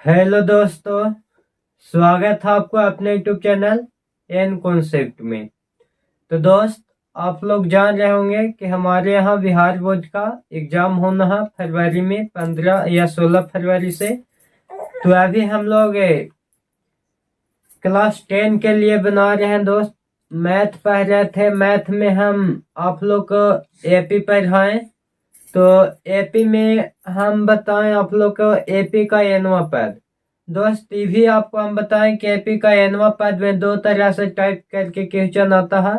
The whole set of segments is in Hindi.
हेलो दोस्तों, स्वागत है आपको अपने यूट्यूब चैनल एन कॉन्सेप्ट में। तो दोस्त, आप लोग जान रहे होंगे कि हमारे यहाँ बिहार बोर्ड का एग्जाम होना है फरवरी में 15 या 16 फरवरी से। तो अभी हम लोग क्लास 10 के लिए बना रहे हैं दोस्त। मैथ पढ़ रहे थे, मैथ में हम आप लोग को एपी पढ़ाएं। तो एपी में हम बताएं आप लोग को एपी का एनवा पद। दोस्त, ये भी आपको हम बताएं कि एपी का एनवा पद में दो तरह से टाइप करके क्वेश्चन आता है।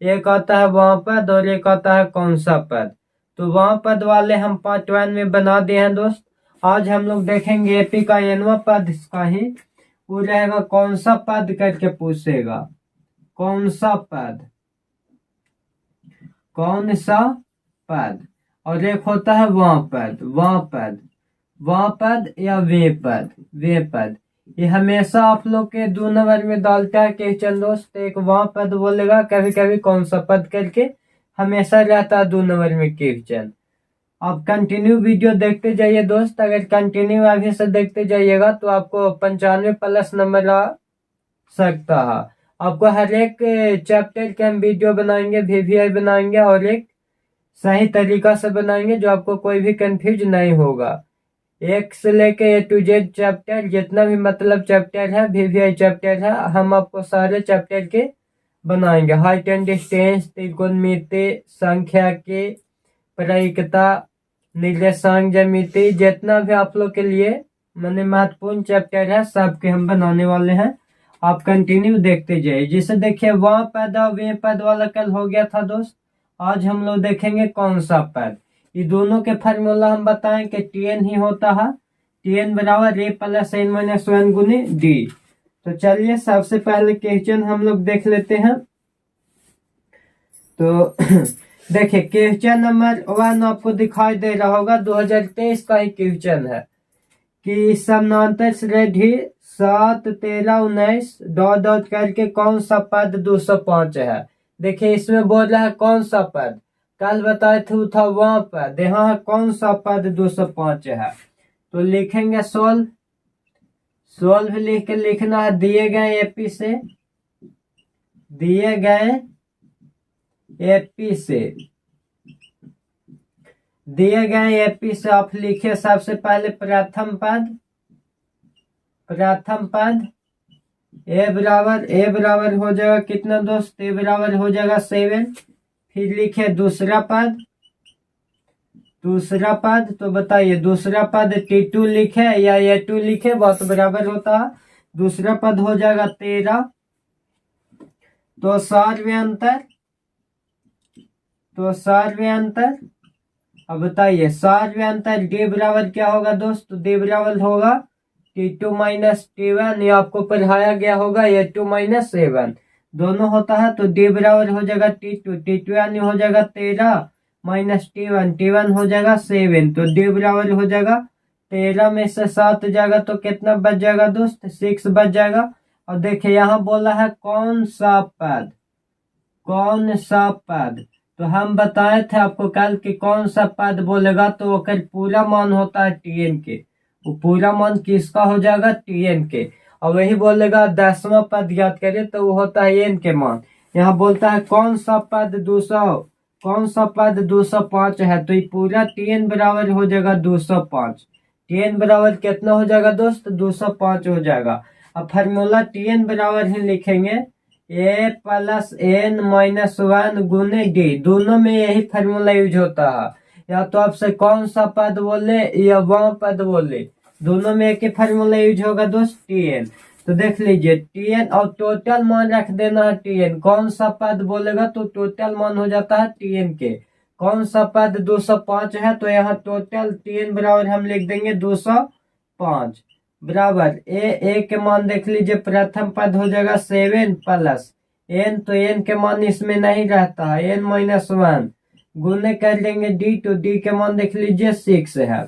एक आता है वहाँ पद और एक आता है कौन सा पद। तो वहाँ पद वाले हम पार्ट 1 में बना दिए हैं दोस्त। आज हम लोग देखेंगे एपी का एनवा पद इसका ही वो रहेगा कौन सा पद करके पूछेगा। कौन सा पद, कौन सा पद। और एक होता है वहाँ पद, वहाँ पद, वहाँ पद या वे पद, वे पद। ये हमेशा आप लोग के 2 नंबर में डालता है क्वेश्चन दोस्त। एक वहाँ पद बोलेगा, कभी कभी कौन सा पद करके हमेशा रहता है 2 नंबर में क्वेश्चन। आप कंटिन्यू वीडियो देखते जाइए दोस्त। अगर कंटिन्यू अभी से देखते जाइएगा तो आपको 95+ नंबर आ सकता है। आपको हर एक चैप्टर के हम वीडियो बनाएंगे, वीवीआई बनाएंगे और एक सही तरीका से बनाएंगे जो आपको कोई भी कंफ्यूज नहीं होगा। एक से लेके A to Z चैप्टर, जितना भी मतलब चैप्टर है, वीवीआई चैप्टर है, हम आपको सारे चैप्टर के बनाएंगे। हाइट एंड डिस्टेंस, त्रिकोणमिति, संख्या के, प्रायिकता, निर्देशांक ज्यामिति, जितना भी आप लोग के लिए मैंने महत्वपूर्ण चैप्टर है सबके हम बनाने वाले हैं। आप कंटिन्यू देखते जाइए। जिसे देखिए वहाँ पद और वे पद वाला कल हो गया था दोस्त। आज हम लोग देखेंगे कौन सा पद। ये दोनों के फार्मूला हम बताएं कि Tn ही होता है। Tn बराबर a + n - 1 गुने d। तो चलिए सबसे पहले क्वेश्चन हम लोग देख लेते हैं। तो देखिए क्वेश्चन नंबर 1 आपको दिखाई दे रहा होगा, 2023 का ही क्वेश्चन है कि समानांतर श्रेणी 7, 13, 19 डॉट डॉट करके कौन सा पद 205 है। देखिए इसमें बोल रहा है कौन सा पद। कल बताए थे था वहाँ पद, यहाँ है कौन सा पद 205 है। तो लिखेंगे सोल्व। सोल्व लिख के लिखना है दिए गए एपी से, दिए गए एपी से, दिए गए एपी से आप लिखे सबसे पहले प्रथम पद, प्रथम पद ए बराबर हो जाएगा कितना दोस्त, ए बराबर हो जाएगा 7। फिर लिखे दूसरा पद, दूसरा पद। तो बताइए दूसरा पद T2 लिखे या A2 लिखे, बहुत बराबर होता है। दूसरा पद हो जाएगा 13। तो सारवें अंतर, तो सारवें अंतर। अब बताइए सारवें अंतर D बराबर क्या होगा दोस्त, तो D बराबर होगा T2 - T1। ये आपको पढ़ाया गया होगा A2 - A1 दोनों होता है। तो D बराबर हो जाएगा T2, T2 यानी हो जाएगा 13 - T1, T1 हो जाएगा 7। तो D बराबर हो जाएगा 13 में से 7 जाएगा तो कितना बच जाएगा दोस्त, 6 बच जाएगा। और देखिए यहाँ बोला है कौन सा पद, कौन सा पद। तो हम बताए थे आपको कल कि कौन सा पद बोलेगा तो वो पूरा मान होता है Tn के। वो पूरा मान किसका हो जाएगा, Tn के। और वही बोलेगा 10वां पद याद करिए तो वो होता है n के मान। यहाँ बोलता है कौन सा पद 200, कौन सा पद 205 है। तो ये पूरा Tn बराबर हो जाएगा 205। Tn बराबर कितना हो जाएगा दोस्त, 205 हो जाएगा। अब फार्मूला Tn बराबर ही लिखेंगे a + n - 1 गुने d। दोनों में यही फार्मूला यूज होता है। या तो आपसे कौन सा पद बोले या वह पद बोले, दोनों में एक ही फार्मूला यूज होगा दोस्त, Tn। तो देख लीजिए Tn और टोटल मान रख देना है Tn। कौन सा पद बोलेगा तो टोटल मान हो जाता है Tn के। कौन सा पद 205 है तो यहाँ टोटल Tn बराबर हम लिख देंगे 205 बराबर ए के मान देख लीजिए। प्रथम पद हो जाएगा 7 + n। तो n के मान इसमें नहीं रहता है, n - 1 गुने कर देंगे d। तो d के मान देख लीजिए 6 है।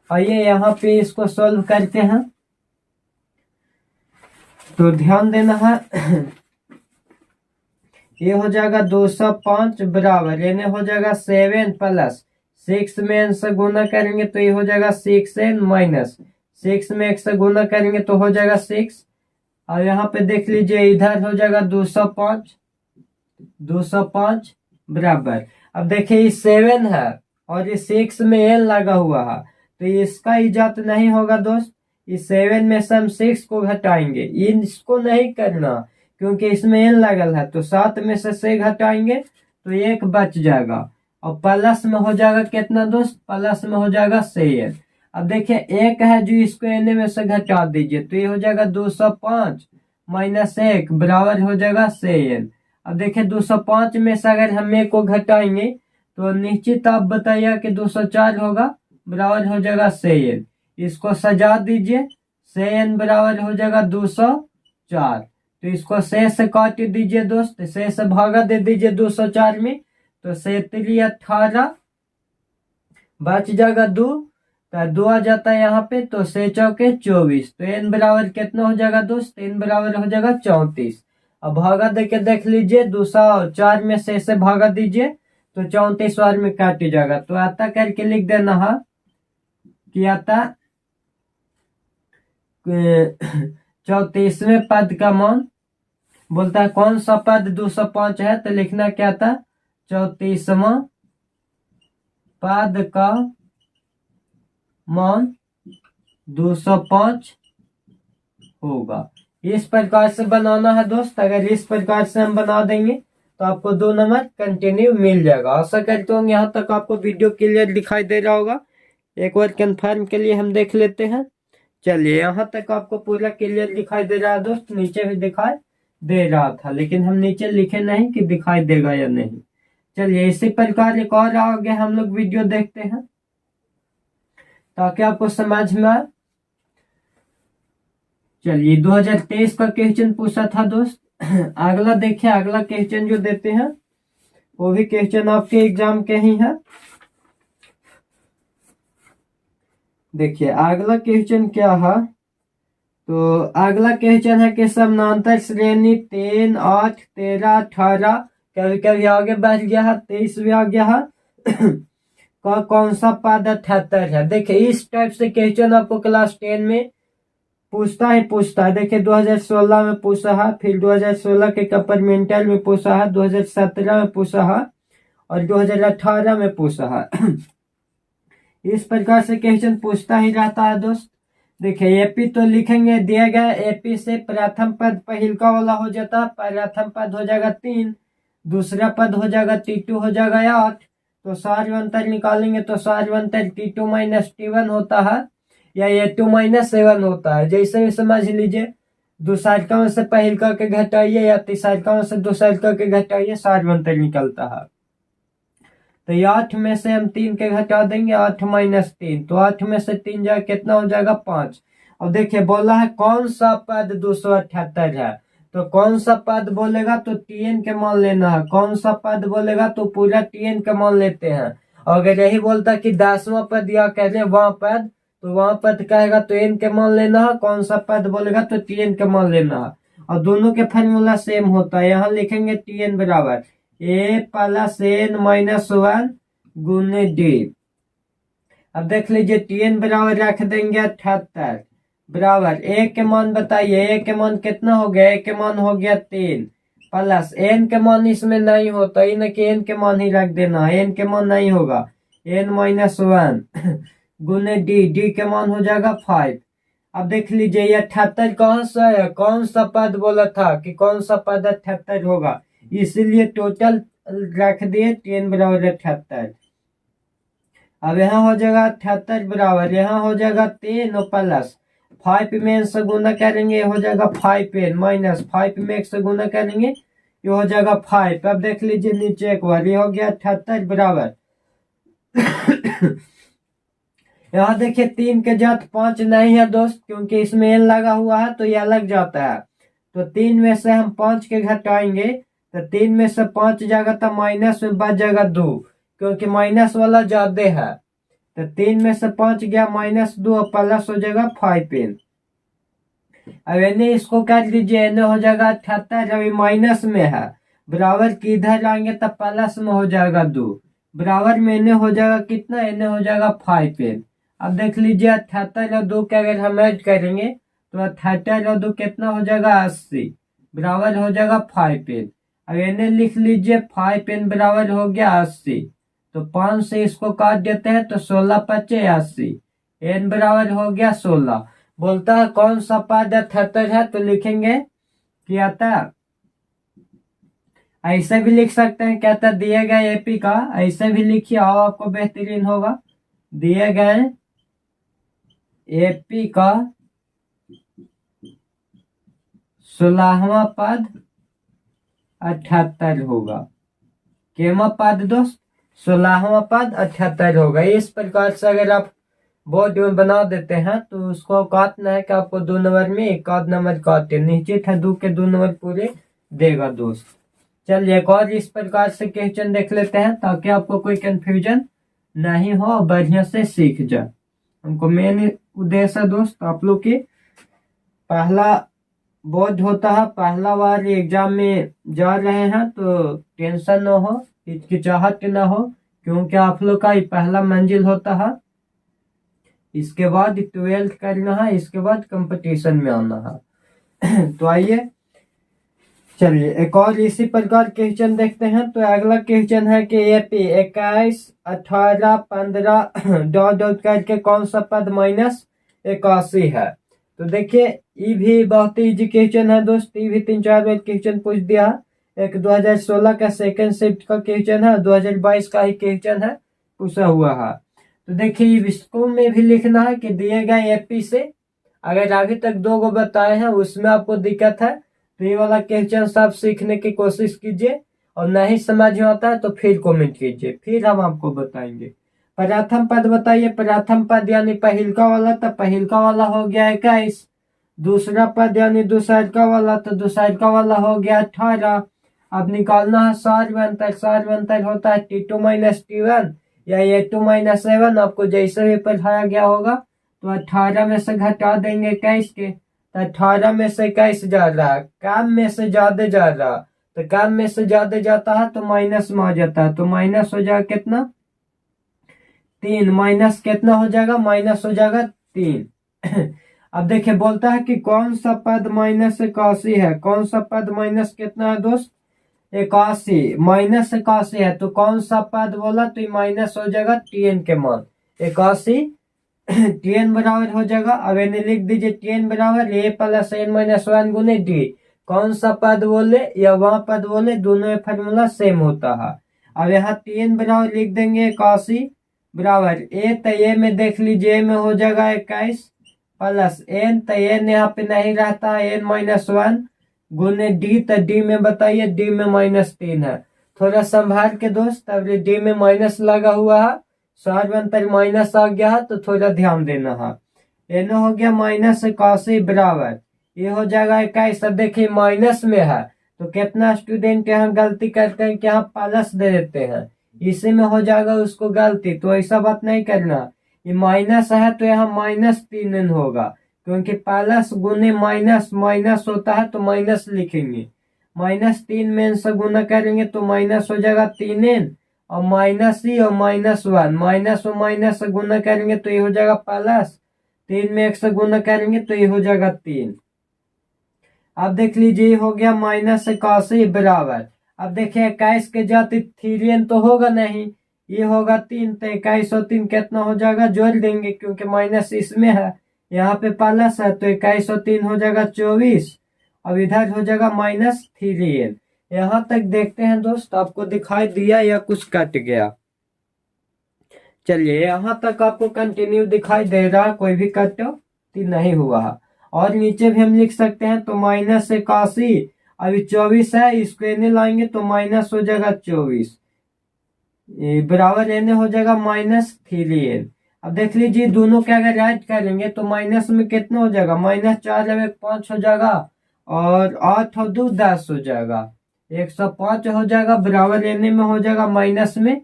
आइए यहाँ पे इसको सॉल्व करते हैं। तो ध्यान देना है ये हो जाएगा 205 बराबर n हो जाएगा 7 + 6 में n से गुना करेंगे तो ये हो जाएगा 6n - 6 में 1 से गुना करेंगे तो हो जाएगा 6। और यहाँ पे देख लीजिए इधर हो जाएगा 205 बराबर। अब देखिए ये 7 है और ये 6 में एन लगा हुआ है, तो इसका इजात नहीं होगा दोस्त। इस 7 में से हम 6 को घटाएंगे, इसको नहीं करना क्योंकि इसमें एन लगल है। तो 7 में से 6 घटाएंगे तो 1 बच जाएगा और प्लस में हो जाएगा कितना दोस्त, प्लस में हो जाएगा 6। अब देखिए 1 है जो इसको एन में से घटा दीजिए तो ये हो जाएगा 205 माइनस 1 बराबर हो जाएगा 6। अब देखिए 205 में से अगर हम 1 को घटाएंगे तो निश्चित आप बताइए कि 204 होगा, बराबर हो जाएगा 6। इसको सजा दीजिए, 6 बराबर हो जाएगा 204। तो इसको 6 से काट दीजिए दोस्त, 6 से भागा दे दीजिए 204 में, तो 7 18 बच जाएगा 2, तो 2 आ जाता है यहाँ पे, तो 6 चौके 24। तो n बराबर कितना हो जाएगा दोस्त, n बराबर हो जाएगा 34। अब भागा दे के देख लीजिए, 204 में 6 से भागा दीजिए तो 34 बार में काट जाएगा। तो आता करके लिख देना है कि आता 34वें पद का मान, बोलता है कौन सा पद 205 है, तो लिखना क्या था, 34वां पद का मान 205 होगा। इस प्रकार से बनाना है दोस्त। अगर इस प्रकार से हम बना देंगे तो आपको 2 नंबर कंटिन्यू मिल जाएगा। आशा करते हूँ यहाँ तक आपको वीडियो क्लियर दिखाई दे रहा होगा। एक बार कंफर्म के लिए हम देख लेते हैं। चलिए यहाँ तक आपको पूरा क्लियर दिखाई दे रहा है दोस्त, नीचे भी दिखाई दे रहा था लेकिन हम नीचे लिखे नहीं कि दिखाई देगा या नहीं। चलिए इसी प्रकार एक और आगे हम लोग वीडियो देखते हैं ताकि आपको समझ में आए। चलिए 2023 का क्वेश्चन पूछा था दोस्त। अगला देखिए, अगला क्वेश्चन जो देते हैं वो भी क्वेश्चन आपके एग्जाम के ही है। देखिए अगला क्वेश्चन क्या है, तो अगला क्वेश्चन है कि समानांतर श्रेणी 3 8 13 18 कभी कभी आगे बढ़ गया है 23 भी आ गया है का कौन सा पद 78 है। देखिए इस टाइप से क्वेश्चन आपको क्लास 10 में पूछता है। देखिए 2016 में पूछा है, फिर 2016 के कंपार्टमेंटल में पूछा है, 2017 में पूछा है और 2018 में पूछा है। इस प्रकार से क्वेश्चन पूछता ही रहता है दोस्त। देखिए एपी तो लिखेंगे, दिया गया एपी से प्रथम पद पहिलका वाला हो जाता है, प्रथम पद हो जाएगा 3, दूसरा पद हो जाएगा T2 हो जाएगा 8। तो सार्वंतर निकालेंगे तो सार्वंतर T2 माइनस T1 होता है या A2 माइनस 7 होता है, जैसे भी समझ लीजिए। दूसरका में से पहिलका के घटाइए या तीसरका में से दूसरका के घटाइए, सार्वंतर निकलता है। तो 8 में से हम 3 के घटा देंगे, 8 माइनस 3, तो 8 में से 3 जाए कितना हो जाएगा 5। अब देखिए बोला है कौन सा पद 278 है, तो कौन सा पद बोलेगा तो Tn के मान लेना है, कौन सा पद बोलेगा तो पूरा Tn के मान लेते हैं। अगर यही बोलता कि 10वां पद या कह रहे वहां पद, तो वहां पद कहेगा तो n के मान लेना है, कौन सा पद बोलेगा तो Tn के मान लेना है। और दोनों के फॉर्मूला सेम होता है, यहाँ लिखेंगे Tn बराबर a प्लस n माइनस 1 गुने d। अब देख लीजिए Tn बराबर रख देंगे 78 बराबर a के मान बताइए, a के मान कितना हो गया, a के मान हो गया 3 प्लस n के मान इसमें नहीं होता, इन के n के मान ही रख देना, n के मान नहीं होगा, n माइनस 1 गुने d के मान हो जाएगा 5। अब देख लीजिए ये 78 कौन सा है, कौन सा पद बोला था कि कौन सा पद 78 होगा, इसीलिए टोटल रख दिए 10 बराबर 78। अब यहाँ हो जाएगा 78 बराबर, यहाँ हो जाएगा 3 और प्लस 5 में n से गुना करेंगे, हो जाएगा 5n माइनस 5 में 1 से गुना करेंगे, ये हो जाएगा 5। अब देख लीजिए नीचे एक बार, ये हो गया 78 बराबर यहाँ देखिए 3 के जात 5 नहीं है दोस्त, क्योंकि इसमें n लगा हुआ है तो यह लग जाता है। तो 3 में से हम 5 के घटाएंगे तो 3 में से 5 जाएगा तो माइनस में बच जाएगा 2, क्योंकि माइनस वाला ज्यादा है। तो 3 में से 5 गया माइनस 2 और प्लस हो जाएगा 5n। अब एने इसको काट दीजिए, एने हो जाएगा 78, अभी माइनस में है, बराबर की इधर आएंगे तो प्लस में हो जाएगा 2, बराबर में एने हो जाएगा कितना, एने हो जाएगा 5n। अब देख लीजिए 78 और 2 के अगर हम ऐड करेंगे तो 78 और 2 कितना हो जाएगा 80, बराबर हो जाएगा 5n। अब इन्हें लिख लीजिए 5n बराबर हो गया 80, तो 5 से इसको काट देते हैं तो 16 पचे 80, n बराबर हो गया 16। बोलता है कौन सा पद 78 है, तो लिखेंगे क्या था, ऐसे भी लिख सकते हैं, क्या था दिए गए एपी का, ऐसे भी लिखिए आओ आपको बेहतरीन होगा। दिए गए एपी का 16वां पद 78 होगा। केमा पद दोस्त 16वां पद 78 होगा। इस प्रकार से अगर आप बोर्ड में बना देते हैं तो उसको काटना है कि आपको 2 नंबर में एक आध नंबर काटे, निश्चित है 2 के 2 नंबर पूरे देगा दोस्त। चलिए एक और इस प्रकार से क्वेश्चन देख लेते हैं ताकि आपको कोई कंफ्यूजन नहीं हो और बढ़िया से सीख जाए। हमको मेन उद्देश्य है दोस्त आप लोग के पहला बोर्ड होता है, पहला बार एग्जाम में जा रहे हैं तो टेंशन न हो, हिचकिचाहट न हो, क्योंकि आप लोग का पहला मंजिल होता है। इसके बाद 12th करना है, इसके बाद कंपटीशन में आना है। तो आइए चलिए एक और इसी प्रकार क्वेश्चन देखते हैं। तो अगला क्वेश्चन है कि एपी 21, 18, 15 डॉट डॉट करके कौन सा पद -81 है। तो देखिए ये भी बहुत ही इजी क्वेश्चन है दोस्त, ये भी 3-4 बार क्वेश्चन पूछ दिया। एक 2016 का सेकंड शिफ्ट का क्वेश्चन है, 2022 का ही क्वेश्चन है पूछा हुआ है। तो देखिए इसको में भी लिखना है कि दिए गए एपी से अगर अभी तक 2 गो बताए हैं उसमें आपको दिक्कत है तो ये वाला क्वेश्चन सब सीखने की कोशिश कीजिए, और नहीं समझ में आता है तो फिर कमेंट कीजिए, फिर हम आपको बताएंगे। प्रथम पद बताइए, प्रथम पद यानी पहिलका वाला, तो पहिलका वाला हो गया 21। दूसरा पद यानी दूसरका वाला, तो दूसरका वाला हो गया 18। अब निकालना है सार्वंतर, सार्वंतर होता है T2 - T1 या A2 - A1, आपको जैसे भी पढ़ाया गया होगा। तो 18 में से घटा देंगे 21 के, तो 18 में से 21 जा रहा, काम में से ज्यादा जा रहा, तो काम में से ज्यादा जाता है तो माइनस में आ जाता है, तो माइनस हो जाएगा कितना 3, माइनस कितना हो जाएगा माइनस हो जाएगा 3। अब देखिए बोलता है कि कौन सा पद -81 है, कौन सा पद माइनस कितना है दोस्त 81, -81 है, तो कौन सा पद बोला तो माइनस हो जाएगा Tn के मान 81। Tn बराबर हो जाएगा, अब इन्हें लिख दीजिए Tn बराबर A + n - 1 गुने D। कौन सा पद बोले या वह पद बोले दोनों में फार्मूला सेम होता है। अब यहाँ Tn बराबर लिख देंगे 81 बराबर A, तो A में देख लीजिए A में हो जाएगा 21 प्लस n, तो n यहाँ पे नहीं रहता है n - 1 गुने D, तो D में बताइए D में -3 है। थोड़ा संभाल के दोस्त, अब D में माइनस लगा हुआ है, सार्वंतर माइनस आ गया है तो थोड़ा ध्यान देना है। एन हो गया -81 बराबर ये हो जाएगा 21। अब देखिए माइनस में है तो कितना स्टूडेंट यहाँ गलती करते हैं कि यहाँ प्लस दे देते हैं, इसी में हो जाएगा उसको गलती, तो ऐसा बात नहीं करना। ये माइनस है तो यहाँ -3n होगा, क्योंकि प्लस गुने माइनस माइनस होता है तो माइनस लिखेंगे, -3 में से गुना करेंगे तो माइनस हो जाएगा 3n, और माइनस ही और -1 माइनस और माइनस से गुना करेंगे तो ये हो जाएगा प्लस, 3 में 1 से गुना करेंगे तो ये हो जाएगा 3। अब देख लीजिए हो गया -81 बराबर, अब देखिए 21 के जाति 3n तो होगा नहीं, ये होगा 3, तो 21 और 3 कितना हो जाएगा जोड़ देंगे क्योंकि माइनस इसमें है, यहाँ पे प्लस है, तो 21 और 3 हो जाएगा 24, अब इधर हो जाएगा -3n। यहाँ तक देखते हैं दोस्त आपको दिखाई दिया या कुछ कट गया। चलिए यहाँ तक आपको कंटिन्यू दिखाई दे रहा, कोई भी कट नहीं हुआ है। और नीचे भी हम लिख सकते हैं तो -81, अभी 24 है, इसको एने लाएंगे तो माइनस हो जाएगा 24 बराबर एने हो जाएगा -3n। अब देख लीजिए दोनों के अगर ऐड करेंगे तो माइनस में कितना हो जाएगा -4 और 1 5 हो जाएगा, और 8 और 2 10 हो जाएगा, 105 हो जाएगा बराबर एने में हो जाएगा माइनस में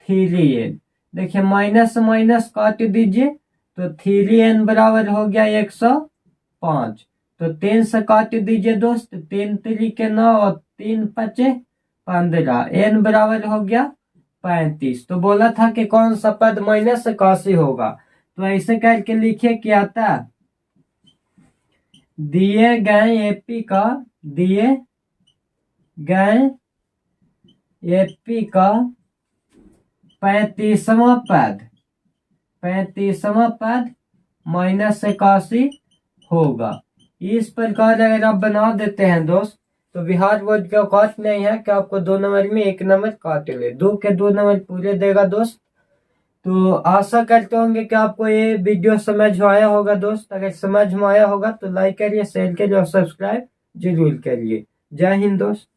3n। देखिए माइनस माइनस काट दीजिए तो 3n बराबर हो गया 105, तो 3 से काट दीजिए दोस्त, 3 3 के 9 और 3 5 15, n बराबर हो गया 35। तो बोला था कि कौन सा पद -81 होगा, तो ऐसे करके लिखिए क्या आता, दिए गए एपी का, दिए गए एपी का 35वां पद, 35वां पद माइनस 81 होगा। इस प्रकार अगर आप बना देते हैं दोस्त, तो बिहार बोर्ड का औकात नहीं है कि आपको 2 नंबर में 1 नंबर काट ले, 2 के 2 नंबर पूरे देगा दोस्त। तो आशा करते होंगे कि आपको ये वीडियो समझ में आया होगा दोस्त। अगर समझ में आया होगा तो लाइक करिए, शेयर करिए और सब्सक्राइब जरूर करिए। जय हिंद दोस्त।